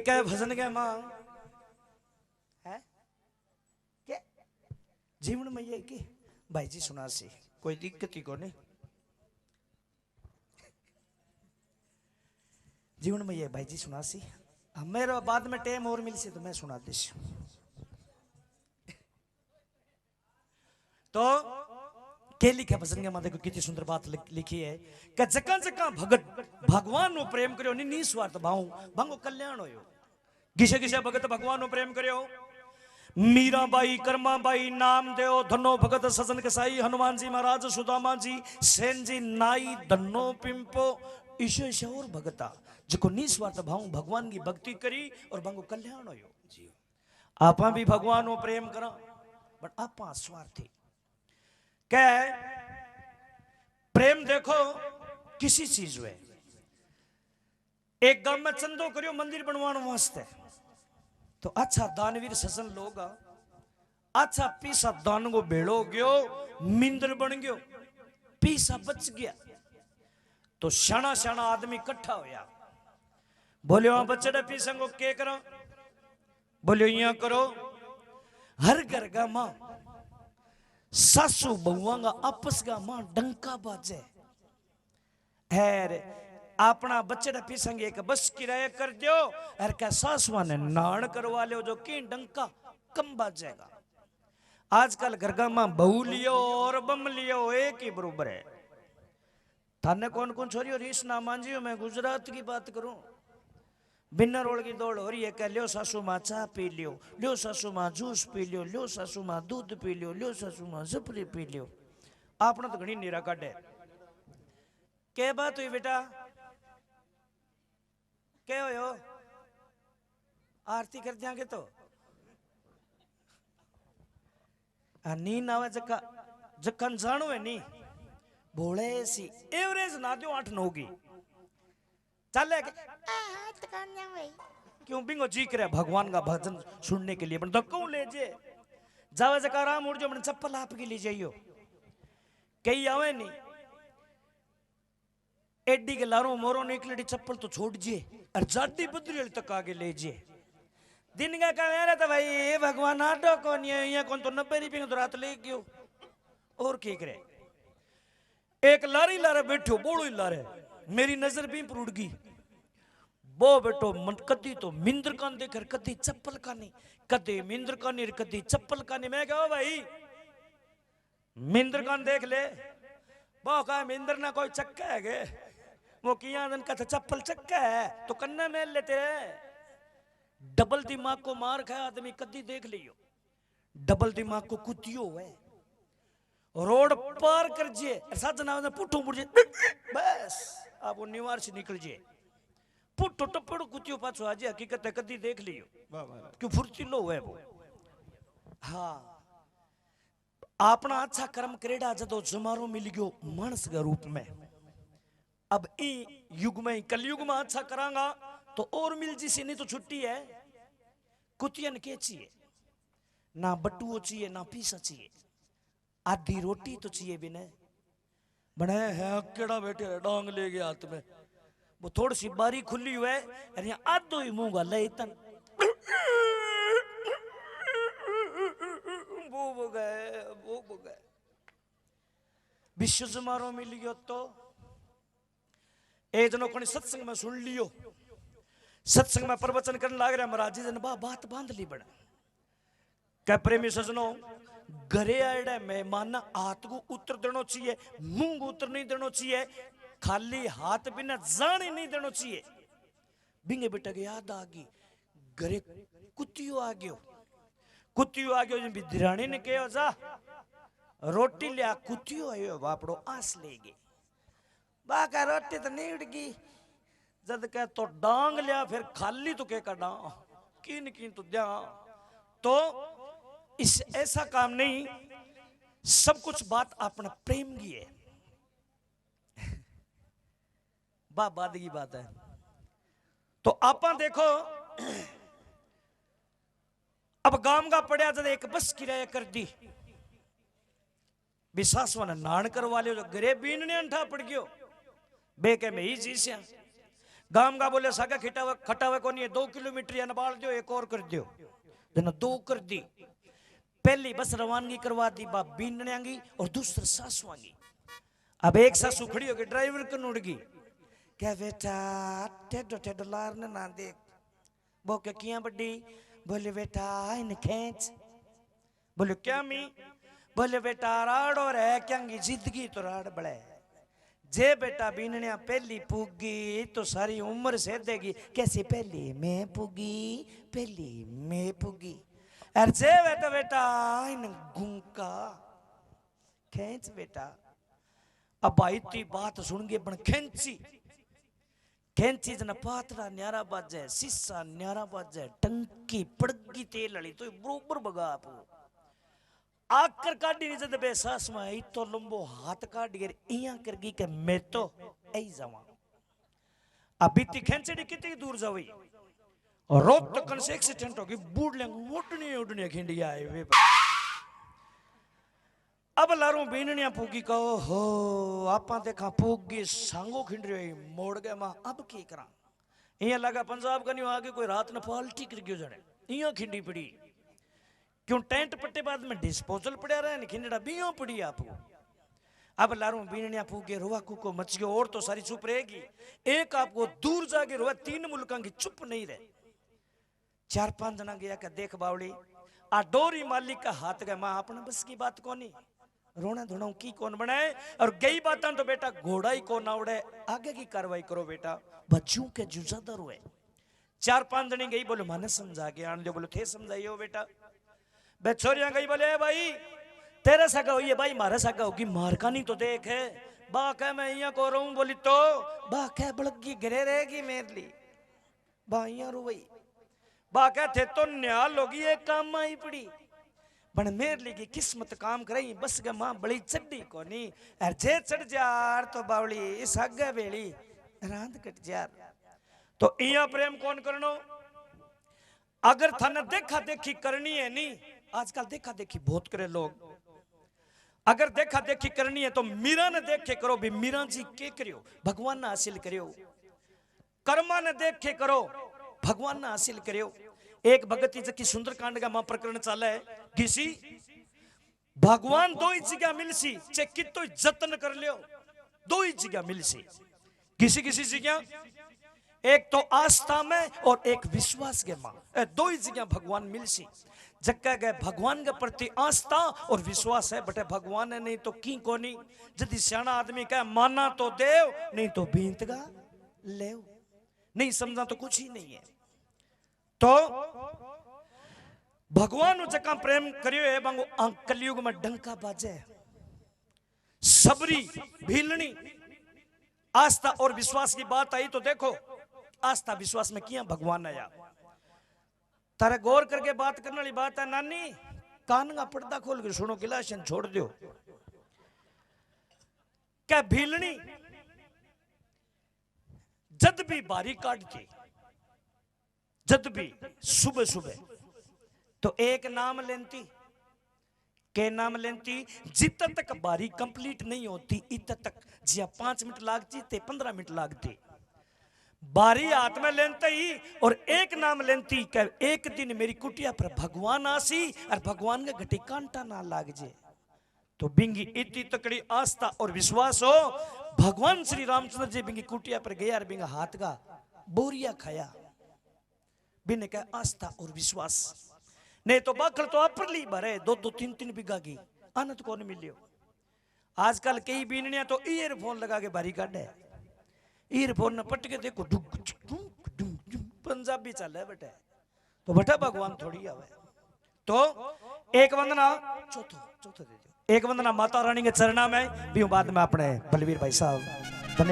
के भजन के मां है के जीवन में ये की भाई जी सुना सी कोई दिक्कत ही को नहीं जीवन में ये भाई जी सुना सी मेरे बाद में टाइम और मिल से तो मैं सुना दीश तो के लिखे भजन के मां देखो कितनी सुंदर बात लिखी है कि जका जका भगत भगवान नो प्रेम करियो नि निस्वार्थ भाव भांगो कल्याण होयो किसे किसे भगत भगवान नो प्रेम करियो मीराबाई कर्माबाई नामदेव धनो भगत सजन कसाई हनुमान जी महाराज सुदामा जी सेन जी नाई धनो पिंपो ईश्वर शौर भगता जिको निस्वार्थ भाव भगवान की भक्ति करी और भांगो कल्याण होयो जी आपा भी भगवान नो प्रेम करा बट आपा स्वार्थी क्या प्रेम देखो किसी चीज में एक गांव में चंदो करियो मंदिर बनवाने वास्ते तो अच्छा दानवीर सजन लोग अच्छा पीसा दान को भेड़ो गयो मिंदर बन गयो पीसा बच गया तो शाना शाना आदमी इकट्ठा होया बोलियो वहां बच्चे पीसा को के करो बोलियो यहाँ करो हर घर का मां सासू बहुआ आपस का मां डंका बाजे है अपना बच्चे पीछे एक बस किराया कर दो और क्या सासुआ ने नान करवा लो जो कि डंका कम बाजेगा आजकल घर का मां बहू लियो और बम लियो एक ही बरोबर है थाने कौन कौन छोरी और इस ना मांझियो मैं गुजरात की बात करूं बिना रोल की दौड़ हो रही है क्या लियो सासू मां चाह पी लियो सासू मां जूस पी लियो सासू मां दूध पी लियो सासू मां जपरी पी लियो आपने तो घनी नीरा काटे क्या बात हुई बेटा क्या हो आरती कर दियांगे तो नींद आवे जका जखन जानो है नी भोले सी एवरेज ना दो 8-9 की चले क्यों बिंगो जी करे भगवान का भजन सुनने के लिए बन धक्को ले जे जावे जका राम उड़ जो मन चप्पल आप के लिए जाइयो कई आवे नहीं एडी के लारो मोरो निकलड़ी चप्पल तो छोड़ जे और जाडी बद्री तक आगे ले जे दिन का मेरा तो भाई ये भगवान आटो कौन ये कौन तो 90 रुपये तो रात ले गयो और की करे एक लारी लारे बैठो बोलो ही लारे मेरी नजर भी पर उड़ गई वो बेटो मन कदी तो मिंद्र कान देखकर कदी चप्पल का नहीं कदी मिंद्र का नहीं कदी चप्पल का नहीं मैं कहो भाई मिंद्र कान देख ले वो कहा मिंद्र ना कोई चक्का है गे वो किया दिन का चप्पल चक्का है तो कन्ना मेल लेते डबल दिमाग को मार खाया आदमी कदी देख लियो डबल दिमाग को कुतियो है रोड पार कर जिए साजना पुठो मुड़ बस आप वो निवार से निकल जिए पुठो टप्पड़ो कुतियो पाछो आज हकीकत है कदी देख लियो क्यों फुर्तीलो है वो हाँ अपना अच्छा कर्म करेड़ा जदो जमारो मिल गयो मानस के रूप में अब ई युग में कलयुग में अच्छा करांगा तो और मिल जी सी नहीं तो छुट्टी है कुतियन के चाहिए ना बटुओ चाहिए ना पीसा चाहिए आधी रोटी तो चाहिए भी नहीं बने है केड़ा बैठे डांग ले गया हाथ में वो थोड़ी सी बारी खुली हुई है और यहाँ आधो ही मुंह गा ले तन वो गए विश्व जमारो मिल गयो तो ए जनो कोनी सत्संग में सुन लियो सत्संग में प्रवचन करने लाग रहा महाराज जी जन बात बांध ली बड़ा क्या प्रेमी सजनो घरे आए मेहमान हाथ को उत्तर देना चाहिए मुंह को उत्तर नहीं देना चाहिए खाली हाथ बिना जाने नहीं देना चाहिए बिंगे बेटा के याद आ गई घरे कुतियो आ गयो जो बिधरानी ने कहो जा रोटी लिया कुतियो आयो बापड़ो आस ले गए बाका रोटी तो नहीं उड़गी जद कह तो डांग लिया फिर खाली तो कह डा किन तो दिया तो इस ऐसा काम नहीं सब कुछ बात अपना प्रेम की है बाद की बात है तो आप देखो अब गांव का पड़िया जब एक बस किराया कर दी विश्वास नान करवा लियो जो गरीब बीन ने अंठा पड़ गयो बे के में ही जीस्या गाम का बोले सागा खटावे को नहीं है 2 किलोमीटर या बाल दो एक और कर दो जना 2 कर दी। पहली बस रवानगी करवा दी बा बीनण्यागी और दूसरी सासुआंगी। अब एक सासू खड़ी होगी ड्राइवर को उड़गी क्या बेटा टेडो टेडो लार ना देख वो क्या किया बड्डी बोले बेटा इन खींच बोले क्या मी बोले बेटा राड़ और है क्यांगी जिंदगी तो राड़ बड़े जे बेटा बीननिया पहली पुगी तो सारी उम्र से देगी कैसे पहली मैं पुगी पहली मैं पुगी अरे जे बेटा बेटा इन गुंका खींच बेटा। अब आई थी बात सुन के बन खींची खींची जना पातरा न्यारा बाजे शीशा न्यारा बाजे टंकी पड़गी तेल वाली तो बरोबर बगा आप आकर काटी नहीं जब बेसास में तो लंबो हाथ काट गिर इया करगी के मैं तो ऐ जावा। अभी ती खींचड़ी कितनी दूर जावी और रोड तक से एक्सीडेंट हो गई बूढ़ लेंगे उठनी उठनी खिंडिया है वे अब लारू बीननिया पूगी कहो हो आपा देखा पूगी सांगो खिंड रही मोड़ गए मां अब की करा इया लगा पंजाब का नहीं आगे कोई रात न पाल्टी कर गयो जने इया खिंडी पड़ी क्यों टेंट पट्टे बाद में डिस्पोजल पड़ा रहा है खिंडड़ा बियो पड़ी आपको। अब लारू बीननिया पूगे रोवा कुको मच गयो और तो सारी चुप रहेगी एक आपको दूर जाके रोवा 3 मुल्कां की चुप नहीं रहे 4-5 जना गया क्या देख बावड़ी आ डोरी मालिक का हाथ गए मां अपने बस की बात कोनी रोना धोना की कौन बनाए और गई बात तो बेटा घोड़ा ही कौन उड़े आगे की कार्रवाई करो बेटा बच्चों के जुजादर हुए 4-5 जनी गई बोले माने समझा के आन दो बोले थे समझाइयो बेटा बे छोरियां गई बोले भाई तेरा सगा हुई है भाई मारा सगा होगी मार का नहीं तो देख है बा कह मैं यहाँ को रहूं बोली तो बा कह बड़गी गिरे रहेगी मेरे लिए बा यहाँ रो वही बा कह थे तो न्याल होगी एक काम आई पड़ी बन मेरे लिए किस्मत काम कराई बस के मां बड़ी चड्डी को नहीं अर जे चढ़ जार तो बावली इस आगे बेली रांद कट जार तो इया प्रेम कौन करनो अगर थाने देखा देखी करनी है नहीं आजकल देखा देखी बहुत करे लोग अगर देखा देखी करनी है तो मीरा ने देख के करो भी मीरा जी के करियो भगवान ने हासिल करियो कर्मा ने देख के करो भगवान ने हासिल करियो। एक भगत की सुंदरकांड का मां प्रकरण चाले है किसी भगवान 2 ही जगह मिलसी चे कितो जतन कर लियो 2 ही जगह मिलसी किसी किसी जगह एक तो आस्था में और एक विश्वास के मां 2 ही जगह भगवान मिलसी जक्का गए भगवान के प्रति आस्था और विश्वास है बटे भगवान है नहीं तो की कोनी यदि सियाना आदमी कहे माना तो देव नहीं तो बींतगा ले नहीं समझा तो कुछ ही नहीं है। तो भगवान जका प्रेम करियो है बांगो कलयुग में डंका बाजे सबरी भीलनी आस्था और विश्वास की बात आई तो देखो आस्था विश्वास में किया भगवान आया तारे गौर करके बात करने वाली बात है नानी कान का पर्दा खोल के सुनो गिलाशन छोड़ दो क्या भीलनी जद भी बारी काटती जद भी सुबह सुबह तो एक नाम लेती के नाम लेती जित तक बारी कंप्लीट नहीं होती इत तक जिया 5 मिनट लागती ते 15 मिनट लागती बारी हाथ में लेते ही और एक नाम लेती कि एक दिन मेरी कुटिया पर भगवान आसी और भगवान का घटी कांटा ना लाग जे तो बिंगी इतनी तकड़ी आस्था और विश्वास हो भगवान श्री रामचंद्र जी बिंगी कुटिया पर गया और बिंगा हाथ का बोरिया खाया बिने का आस्था और विश्वास नहीं तो बाखल तो अपरली भरे 2-3 बीघा की आनंद कौन मिलियो। आजकल कई बीननिया तो ईयरफोन लगा के बारी काटे ईयरफोन न पट के देखो पंजाबी चल है बेटे तो बेटा भगवान थोड़ी आवे तो एक वंदना चौथो दे दो एक वंदना माता रानी के चरणा में भी बाद में अपने बलवीर भाई साहब धन्यवाद।